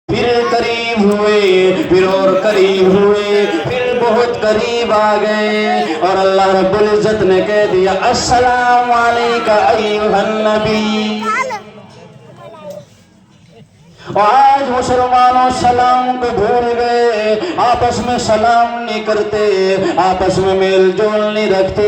پھر قریب ہوئے، پھر اور قریب ہوئے، پھر بہت قریب آ گئے، اور اللہ رب العزت نے کہہ دیا السلام علیکہ ایھا النبی۔ آج مسلمانوں سلام کو بھول گئے، آپس میں سلام نہیں کرتے، آپس میں میل جول نہیں رکھتے۔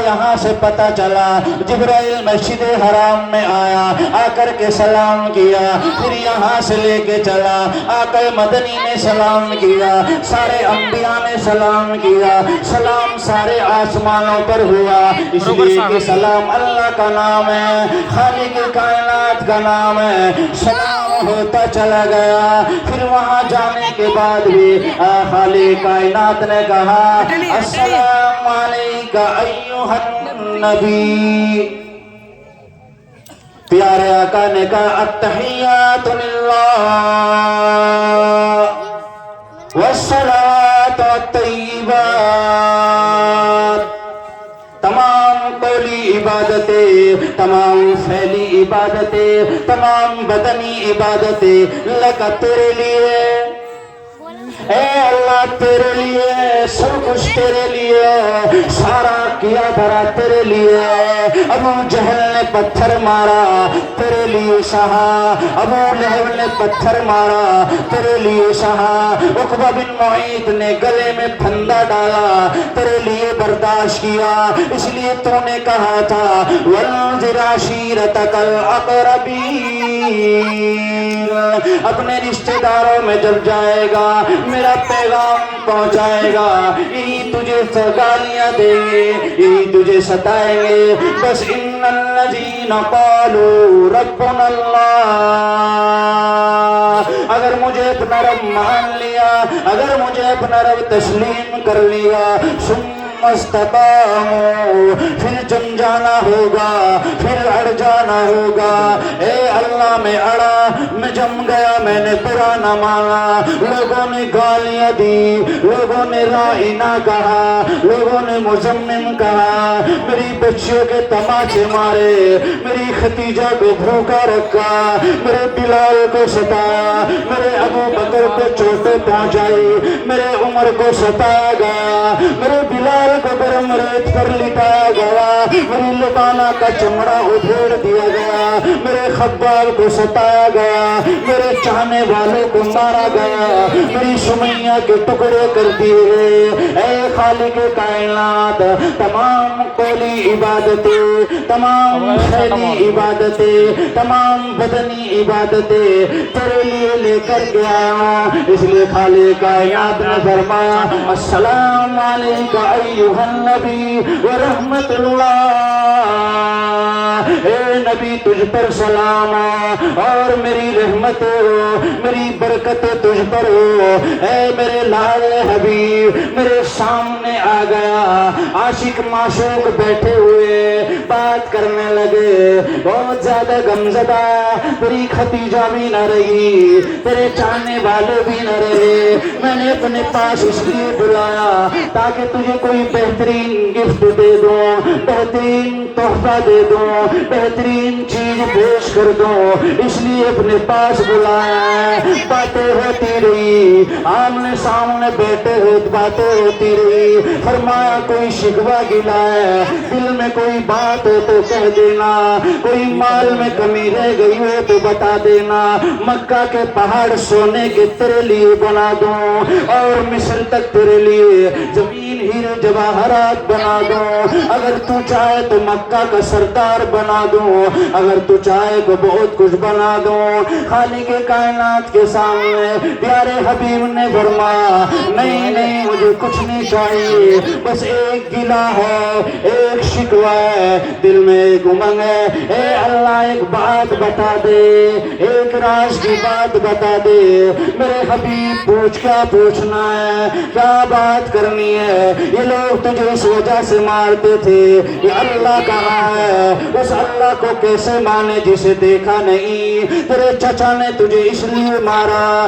یہاں سے پتہ چلا جبرائیل مسجد حرام میں آیا، آ کر کے سلام کیا، پھر یہاں سے لے کے چلا، آقا مدنی نے سلام کیا، سارے انبیاء نے سلام کیا، سلام سارے آسمانوں پر ہوا، اس لیے کہ سلام اللہ کا نام ہے، خالق کائنات کا نام ہے۔ سلام ہوتا چلا گیا، پھر وہاں جانے کے بعد بھی خالق کائنات نے کہا السلام علیکہ ایھا النبی۔ پیارے آقا نے کہا التحیات للہ والصلاۃ والطیبات، تمام قولی عبادتیں، تمام فعلی عبادتیں، تمام بدنی عبادتیں لکا تیرے لیے، اے اللہ تیرے لیے، سب کچھ تیرے لیے، سارا کیا دھرا تیرے لیے۔ ابو جہل نے پتھر مارا تیرے لیے سہا، ابو لہب نے پتھر مارا تیرے لیے سہا، عقبہ بن معیط نے گلے میں پھندا ڈالا تیرے لیے برداشت کیا، اس لیے تو نے کہا تھا وَانذِرْ عَشِيرَتَكَ الْأَقْرَبِينَ، اپنے رشتہ داروں میں جب جائے گا میرا پیغام پہنچائے گا، یہی تجھے گالیاں دیں گے، یہی تجھے ستائیں گے، بس ان الذین قالوا ربنا اللہ، اگر مجھے اپنا رب مان لیا، اگر مجھے اپنا رب تسلیم کر لیا، استقاموا، پھر جم جانا ہوگا، پھر اڑ جانا ہوگا۔ اے اللہ میں اڑا، میں جم گیا، میں نے برا نہ مانا، لوگوں نے گالیاں دی، لوگوں نے رائنا کہا، لوگوں نے مزمم کہا، میری بچیوں کے تماچے مارے، میری ختیجہ کو بھوکا رکھا، میرے بلال کو ستایا، میرے ابو بکر کو چوٹیں پہنچائی، میرے عمر کو ستایا گیا، میرے بلال کو گرم ریت پر لٹایا گیا، میری لبانہ کا چمڑا ادھیڑ دیا گیا، میرے خبال کو ستایا گیا، میرے چاہنے والوں کو مارا گیا، میری سمیہ کے ٹکڑے کر دیے۔ اے خالق کائنات، تمام قولی عبادتیں، تمام فعلی عبادتیں، تمام بدنی عبادتیں تیرے لیے لے کر کے آیا ہوں، اس لیے خالق کائنات نے فرمایا السلام علیکہ ایھا النبی ورحمت اللہ، اے نبی تجھ پر سلام اور میری رحمت ہو، میری برکت تجھ پر ہو۔ اے میرے لال حبیب میرے سامنے آ گیا، عاشق معشوق بیٹھے ہوئے بات کرنے لگے، بہت زیادہ غمزدہ، تیری ختیجہ بھی نہ رہی، تیرے چاہنے والے بھی نہ رہے، میں نے اپنے پاس اس لیے بلایا تاکہ تجھے کوئی بہترین گفٹ دے دوں، بہترین تحفہ دے دوں، بہترین چیز پیش کر دوں، اس لیے اپنے پاس بلایا ہے۔ باتیں ہوتی رہی، آمنے سامنے بیٹھے ہوئے باتیں ہوتی رہی، فرمایا کوئی شکوہ گلا ہے، دل میں کوئی بات ہو تو کہہ دینا، کوئی مال میں کمی رہ گئی ہو تو بتا دینا، مکہ کے پہاڑ سونے کے تیرے لیے بنا دوں، اور مصر تک تیرے لیے زمین ہیرے جواہرات بنا دوں، اگر تو چاہے تو مکہ کا سردار بنا دوں، اگر تو چاہے تو بہت کچھ بنا دوں۔ خالق کائنات کے سامنے پیارے حبیب نے فرمایا نہیں نہیں مجھے کچھ نہیں چاہیے، بس ایک گلہ ہے، ایک شکوہ ہے، دل میں ایک امنگ ہے، اے اللہ ایک بات بتا دے، ایک راز کی بات بتا دے۔ میرے حبیب پوچھ کیا پوچھنا ہے، کیا بات کرنی ہے؟ یہ لوگ تجھے اس وجہ سے مارتے تھے کہ اللہ کہاں ہے، اس اللہ کو کیسے مانے جسے دیکھا نہیں؟ تیرے چچا نے تجھے اس لیے مارا،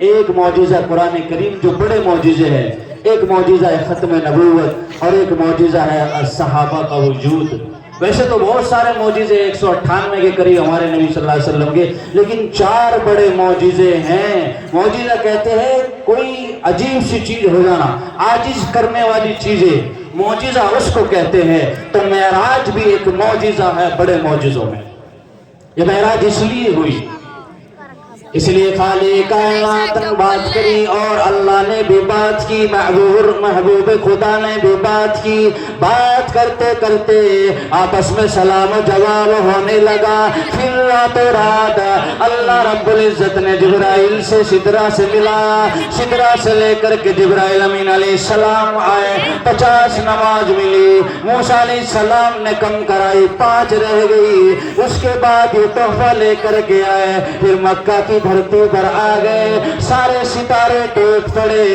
ایک معجزہ قرآن کریم جو بڑے معجزے ہیں، ایک معجزہ ہے ختم نبوت اور ایک معجزہ ہے صحابہ کا وجود۔ ویسے تو بہت سارے معجزے 198 کے قریب ہمارے نبی صلی اللہ علیہ وسلم کے، لیکن 4 بڑے معجزے ہیں۔ معجزہ کہتے ہیں کوئی عجیب سی چیز ہو جانا، عاجز کرنے والی چیزیں، معجزہ اس کو کہتے ہیں۔ تو معراج بھی ایک معجزہ ہے بڑے معجزوں میں۔ یہ معراج اس لیے ہوئی، اس لیے خالق کائنات نے بات کری اور اللہ نے بھی بات کی، محبوب خدا نے بھی بات کی۔ بات کرتے کرتے آپس میں سلام و جواب ہونے لگا۔ پھر راتوں رات اللہ رب العزت نے جبرائیل سے سدرہ سے ملا، سدرہ سے لے کر کے جبرائیل امین علیہ السلام آئے، 50 نماز ملی۔ موسیٰ علیہ السلام نے کم کرائی، 5 رہ گئی۔ اس کے بعد یہ تحفہ لے کر کے آئے، پھر مکہ کی دھرتی پر آ گئے، سارے ستارے ٹوٹ پڑے،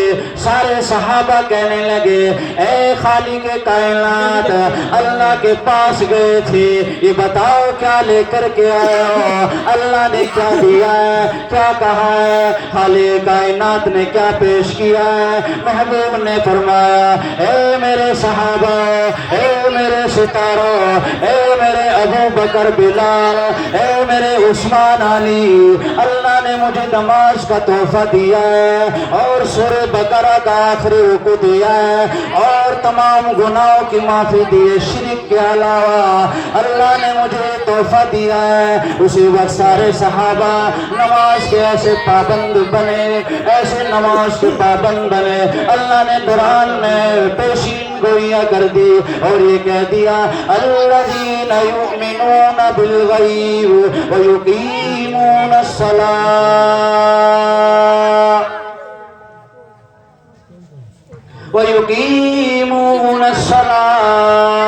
سارے صحابہ کہنے لگے اے خالق کائنات، اللہ کے پاس گئے تھے، یہ بتاؤ کیا لے کر کے آئے ہو، اللہ نے کیا دیا ہے، کیا کہا ہے، خالق کائنات نے کیا پیش کیا ہے۔ محبوب نے فرمایا اے میرے صحابہ، اے میرے ستاروں، اے میرے ابو بکر بلال، اے میرے عثمان علی، اللہ نے مجھے نماز کا تحفہ دیا ہے اور سورہ بقرہ کا آخری رکوع دیا ہے اور تمام گناہوں کی معافی دی ہے، شرک کے علاوہ اللہ نے مجھے تحفہ دیا ہے۔ اسی وقت سارے صحابہ نماز کے ایسے پابند بنے، ایسے نماز کے پابند بنے۔ اللہ نے قرآن میں پیشین گوئیاں کر دی اور یہ کہہ دیا الذین یؤمنون بالغیب ویقیمون الصلاۃ وَيُقِيمُونَ الصَّلَاةَ،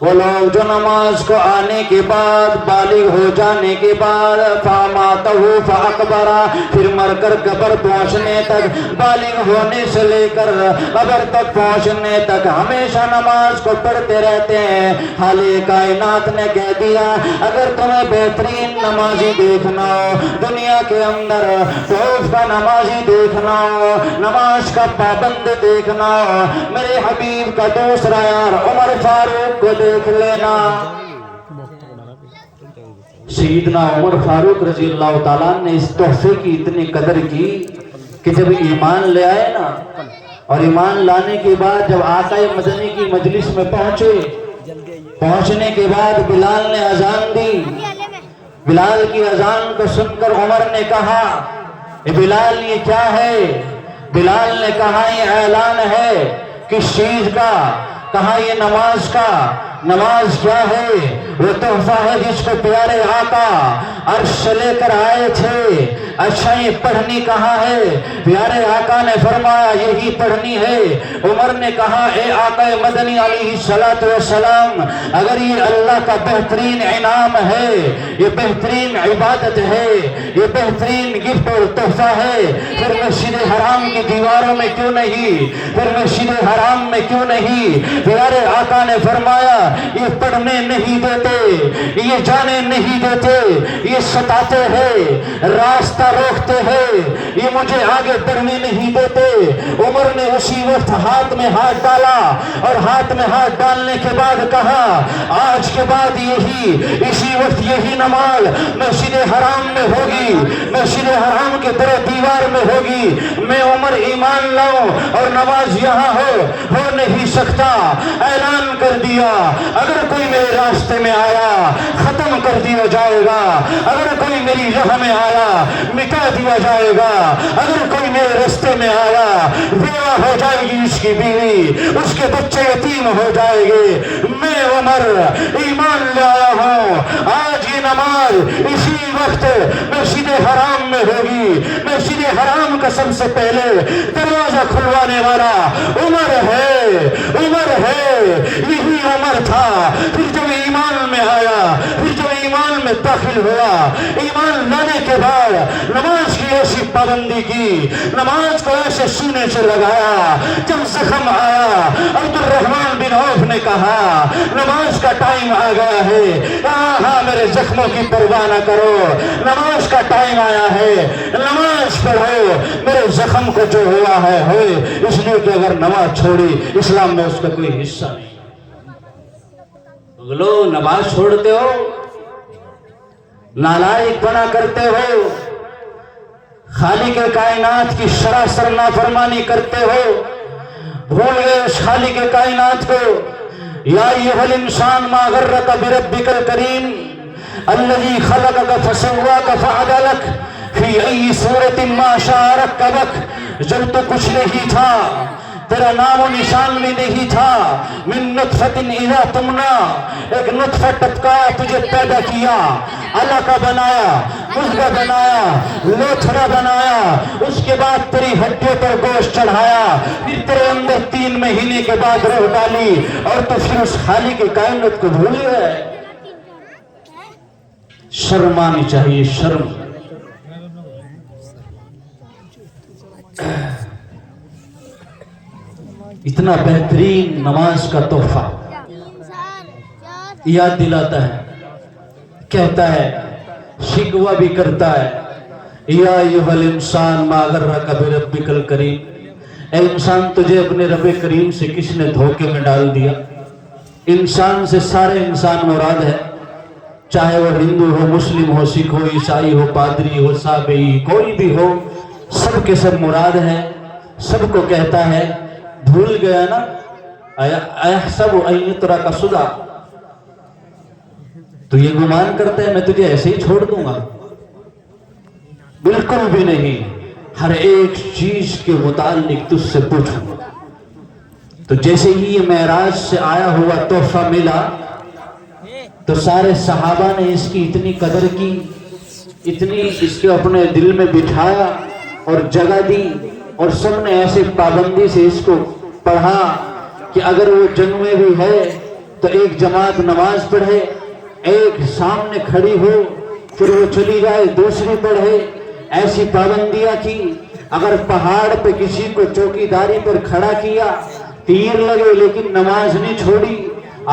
وہ لوگ جو نماز کو آنے کے بعد، بالغ ہو جانے کے بعد، فَأَمَاتَهُ فَأَقْبَرَ، پھر مر کر قبر پہنچنے تک، بالغ ہونے سے لے کر قبر تک پہنچنے تک ہمیشہ نماز کو پڑھتے رہتے ہیں۔ خالق کائنات نے کہہ دیا اگر تمہیں بہترین نمازی دیکھنا ہو دنیا کے اندر، خوف کا نمازی دیکھنا ہو، نماز کا پابند دیکھنا ہو، میرے حبیب کا دوسرا یار عمر فاروق کو دیکھ لینا۔ سیدنا عمر فاروق رضی اللہ تعالیٰ نے اس تحفے کی اتنی قدر کی کہ جب ایمان لے آئے نا، اور ایمان لانے کے بعد جب آقا مدنی کی مجلس میں پہنچنے کے بعد بلال نے اذان دی۔ بلال کی اذان کو سن کر عمر نے کہا اے بلال یہ کیا ہے؟ بلال نے کہا یہ اعلان ہے۔ کس چیز کا؟ کہا یہ نماز کا۔ نماز کیا ہے؟ وہ تحفہ ہے جس کو پیارے آقا عرش سے لے کر آئے تھے۔ اچھا یہ پڑھنی کہاں ہے؟ پیارے آقا نے فرمایا یہی پڑھنی ہے۔ عمر نے کہا اے آقا مدنی علیہ السلام، اگر یہ اللہ کا بہترین انعام ہے، یہ بہترین عبادت ہے، یہ بہترین گفٹ اور تحفہ ہے، پھر مسجد حرام کی دیواروں میں کیوں نہیں؟ پھر مسجد حرام میں کیوں نہیں؟ پیارے آقا نے فرمایا یہ پڑھنے نہیں دیتے، یہ جانے نہیں دیتے، یہ ستاتے ہیں، راستہ روکتے ہیں، یہ مجھے آگے بڑھنے نہیں دیتے۔ عمر نے اسی وقت ہاتھ میں ہاتھ ڈالا اور ہاتھ میں ہاتھ ڈالنے کے بعد کہا آج کے بعد اسی وقت یہی نماز مسجد حرام میں ہوگی، مسجد حرام کے در دیوار میں ہوگی۔ میں عمر ایمان لاؤں اور نماز یہاں ہو نہیں سکتا۔ اعلان کر دیا اگر کوئی میرے راستے میں آیا ختم کر دیا جائے گا، اگر کوئی میری راہ میں آیا مٹا دیا جائے گا، اگر کوئی میرے راستے میں آیا بیوہ ہو جائے گی اس کی بیوی، اس کے بچے یتیم ہو جائے گے۔ میں عمر ایمان لایا ہوں آج یہ نماز اسی وقت مسجد حرام میں ہوگی۔ مسجد حرام کا سب سے پہلے دروازہ کھلوانے والا عمر ہے، عمر ہے، یہی عمر تھا۔ پھر جب ایمان میں آیا، پھر جب ایمان میں داخل ہوا، ایمان لانے کے بعد نماز کی ایسی پابندی کی، نماز کو ایسے سینے سے لگایا، جب زخم آیا عبد الرحمن بن عوف نے کہا نماز کا ٹائم آ گیا ہے، ہاں میرے زخموں کی پرواہ نہ کرو، نماز کا ٹائم آیا ہے، نماز پڑھو، میرے زخم کو جو ہوا ہے ہوئے، اس لیے کہ اگر نماز چھوڑی اسلام میں اس کا کوئی حصہ نہیں۔ لو نماز چھوڑتے ہو، نالائق بنا کرتے ہو، خالق کائنات کی سراسر نافرمانی کرتے ہو، بھول گئے اس خالق کائنات کو۔ یا ایھا الانسان ما غرک بربک الکریم الذی خلقک فسواک فعدلک فی ای صورت ما شاء رکبک۔ جب تو کچھ نہیں تھا، تیرا نام و نشان بھی نہیں تھا، من نطفۃ اذا تمنا، ایک نطفہ ٹپکایا تجھے پیدا کیا، علقہ بنایا، مضغہ بنایا، لوتھڑا بنایا، اس کے بعد تیری ہڈیوں پر گوشت چڑھایا، پھر تیرے اندر 3 مہینے کے بعد روح ڈالی، اور تو پھر اس خالق کائنات کو بھول گئے۔ شرم آنی چاہیے، شرم۔ اتنا بہترین نماز کا تحفہ یاد دلاتا ہے، کہتا ہے، شکوہ بھی کرتا ہے، یا ایھا الانسان ما غرک بربک الکریم، اے انسان تجھے اپنے رب کریم سے کس نے دھوکے میں ڈال دیا۔ انسان سے سارے انسان مراد ہے، چاہے وہ ہندو ہو، مسلم ہو، سکھ ہو، عیسائی ہو، پادری ہو، صابئی، کوئی بھی ہو، سب کے سب مراد ہے۔ سب کو کہتا ہے، بھول گیا نا، ایحسب ان یترک سدی، تو یہ گمان کرتا ہے میں تجھے ایسے ہی چھوڑ دوں گا؟ بالکل بھی نہیں، ہر ایک چیز کے متعلق تجھ سے پوچھوں گا۔ تو جیسے ہی یہ معراج سے آیا ہوا تحفہ ملا تو سارے صحابہ نے اس کی اتنی قدر کی، اتنی اس کے اپنے دل میں بٹھایا اور جگہ دی، اور سب نے ایسے پابندی سے اس کو پڑھا کہ اگر وہ جنگ میں بھی ہے تو ایک جماعت نماز پڑھے، ایک سامنے کھڑی ہو، پھر وہ چلی جائے دوسری پڑھے، ایسی پابندیاں کی۔ اگر پہاڑ پہ کسی کو چوکیداری پر کھڑا کیا، تیر لگے لیکن نماز نہیں چھوڑی۔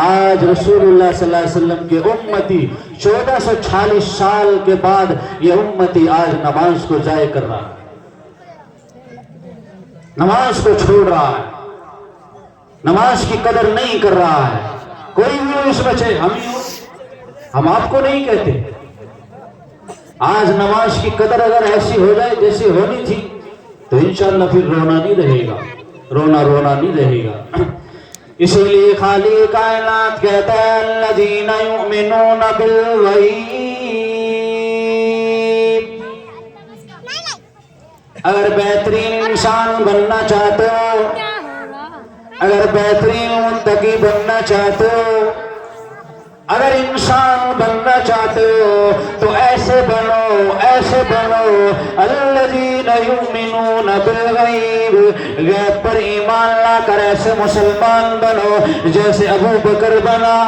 آج رسول اللہ صلی اللہ علیہ وسلم کے امتی 1446 سال کے بعد یہ امتی آج نماز کو ضائع کر رہا ہے، نماز کو چھوڑ رہا ہے، نماز کی قدر نہیں کر رہا ہے۔ کوئی بھی ہو اس بچے، ہم ہی ہو، ہم آپ کو نہیں کہتے۔ آج نماز کی قدر اگر ایسی ہو جائے جیسی ہونی تھی تو انشاءاللہ پھر رونا نہیں رہے گا، رونا نہیں رہے گا۔ اسی لیے خالق کائنات کہتا ہے الذین یؤمنون بالغیب۔ اگر بہترین انسان بننا چاہتے ہو، اگر بہترین متقی بننا چاہتے ہو، اگر انسان بننا چاہتے ہو تو ایسے بنو، ایسے بنو الذین یؤمنون بالغیب، غیب پر ایمان لا کر ایسے مسلمان بنو جیسے ابو بکر بنا۔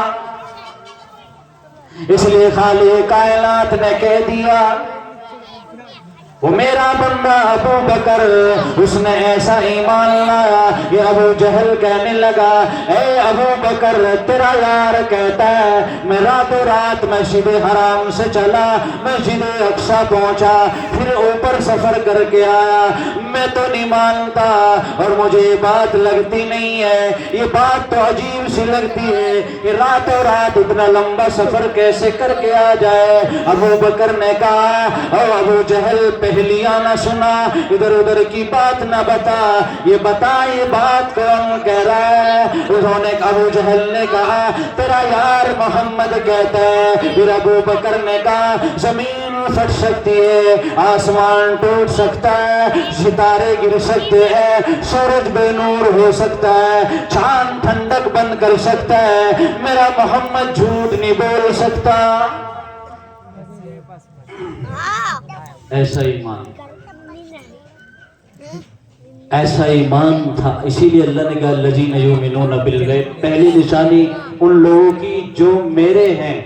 اس لیے خالق کائنات نے کہہ دیا وہ میرا بندہ ابو بکر، اس نے ایسا ایمان لایا۔ یہ ابو جہل کہنے لگا اے ابو بکر، تیرا یار کہتا ہے میں راتوں رات مسجد حرام سے چلا، مسجد اقصی پہنچا، پھر اوپر سفر کر کے آیا، میں تو نہیں مانتا اور مجھے یہ بات لگتی نہیں ہے، یہ بات تو عجیب سی لگتی ہے کہ راتوں رات اتنا لمبا سفر کیسے کر کے آ جائے۔ ابو بکر نے کہا او ابو جہل، پہلیاں نہ سنا، ادھر ادھر کی بات نہ بتا، یہ بتا یہ بات کون کہہ رہا ہے؟ انہوں نے ابو جہل نے کہا تیرا یار محمد کہتا ہے۔ پھر ابو بکر نے کہا زمین پھٹ سکتی ہے، آسمان ٹوٹ سکتا ہے، ستارے گر سکتے ہیں، سورج بے نور ہو سکتا ہے، چاند ٹھنڈک بند کر سکتا ہے، میرا محمد جھوٹ نہیں بول سکتا۔ ایسا ایمان، ایسا ایمان تھا۔ اسی لیے اللہ نے کہا الذین یؤمنون بالغیب، پہلی نشانی ان لوگوں کی جو میرے ہیں،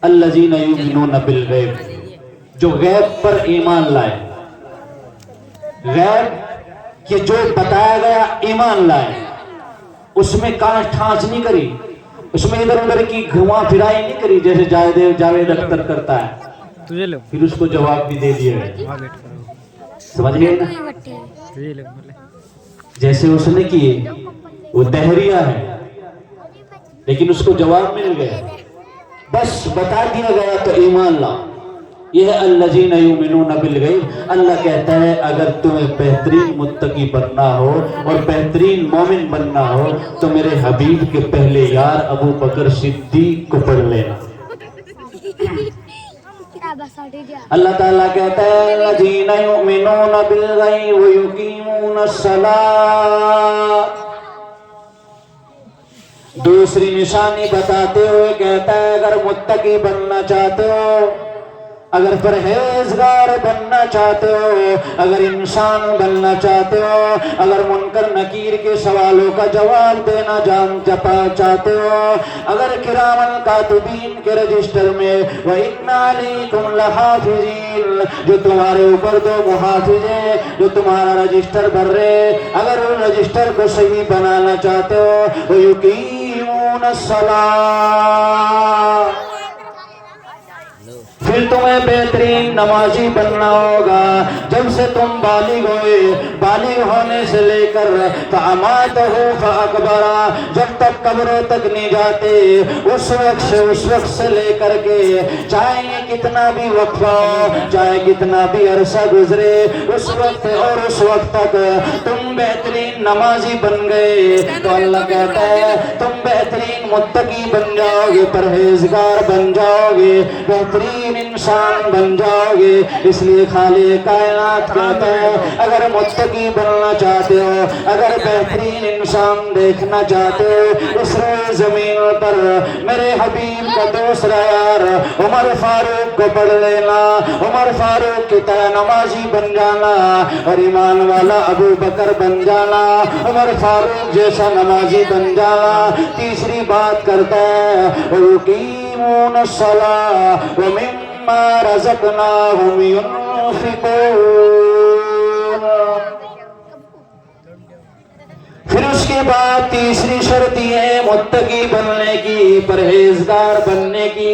الذین یؤمنون بالغیب، جو غیب پر ایمان لائے، غیب کہ جو بتایا گیا ایمان لائے، اس میں کانٹ ٹھانچ نہیں کری، اس میں ادھر ادھر کی گھما پھرائی نہیں کری جیسے جاوید اختر کرتا ہے، پھر اس کو جواب بھی دے دیا گیا۔ سمجھ گئے نا؟ جیسے اس نے کیے وہ دہریہ ہے لیکن اس کو جواب مل گیا، بس بتا دیا گیا تو ایمان لا۔ یہ ہے الذین یؤمنون بالغیب۔ اللہ کہتا ہے اگر تمہیں بہترین متقی بننا ہو اور بہترین مومن بننا ہو تو میرے حبیب کے پہلے یار ابو بکر صدیق کو پڑھ لینا۔ اللہ تعالیٰ کہتا ہے الذین یؤمنون بالغیب ویقیمون الصلاۃ، دوسری نشانی بتاتے ہوئے کہتا ہے اگر متقی بننا چاہتے ہو، اگر پرہیزگار بننا چاہتے ہو، اگر انسان بننا چاہتے ہو، اگر منکر نکیر کے سوالوں کا جواب دینا چاہتے ہو، اگر کرام کاتبین کے رجسٹر میں وَإِنَّ عَلَيْكُمْ لَحَافِظِينَ، جو تمہارے اوپر دو محافظ ہیں جو تمہارا رجسٹر بھر رہے، اگر ان رجسٹر کو صحیح بنانا چاہتے ہو وَيُقِيمُونَ الصَّلَاةَ، پھر تمہیں بہترین نمازی بننا ہوگا۔ جب سے تم بالغ ہوئے، بالغ ہونے سے لے کر فَأَمَاتَهُ فَأَكْبَرَ، جب تک قبروں تک نہیں جاتے، اس وقت سے لے کر کے چاہے یہ کتنا بھی وقفہ ہو، چاہے کتنا بھی عرصہ گزرے، اس وقت اور اس وقت تک تم بہترین نمازی بن گئے تو اللہ کہتا ہے تم بہترین متقی بن جاؤ گے، پرہیزگار بن جاؤ گے، بہترین انسان بن جاؤ گے۔ اس لیے خالق کائنات کہتا ہے اگر متقی بننا چاہتے ہو، اگر بہترین انسان دیکھنا چاہتے ہو، اس روئے زمین پر میرے حبیب کا دوسرا یار عمر فاروق کو پڑھ لینا، عمر فاروق کی طرح نمازی بن جانا اور ایمان والا ابو بکر بن جانا، عمر فاروق جیسا نمازی بن جانا۔ تیسری بات کرتا ہے وَيُقِيمُونَ الصَّلَاةَ وَمِمَّا رَزَقْنَاهُمْ يُنْفِقُونَ۔ پھر اس کے بعد تیسری شرط یہ ہے متقی بننے کی، پرہیزگار بننے کی۔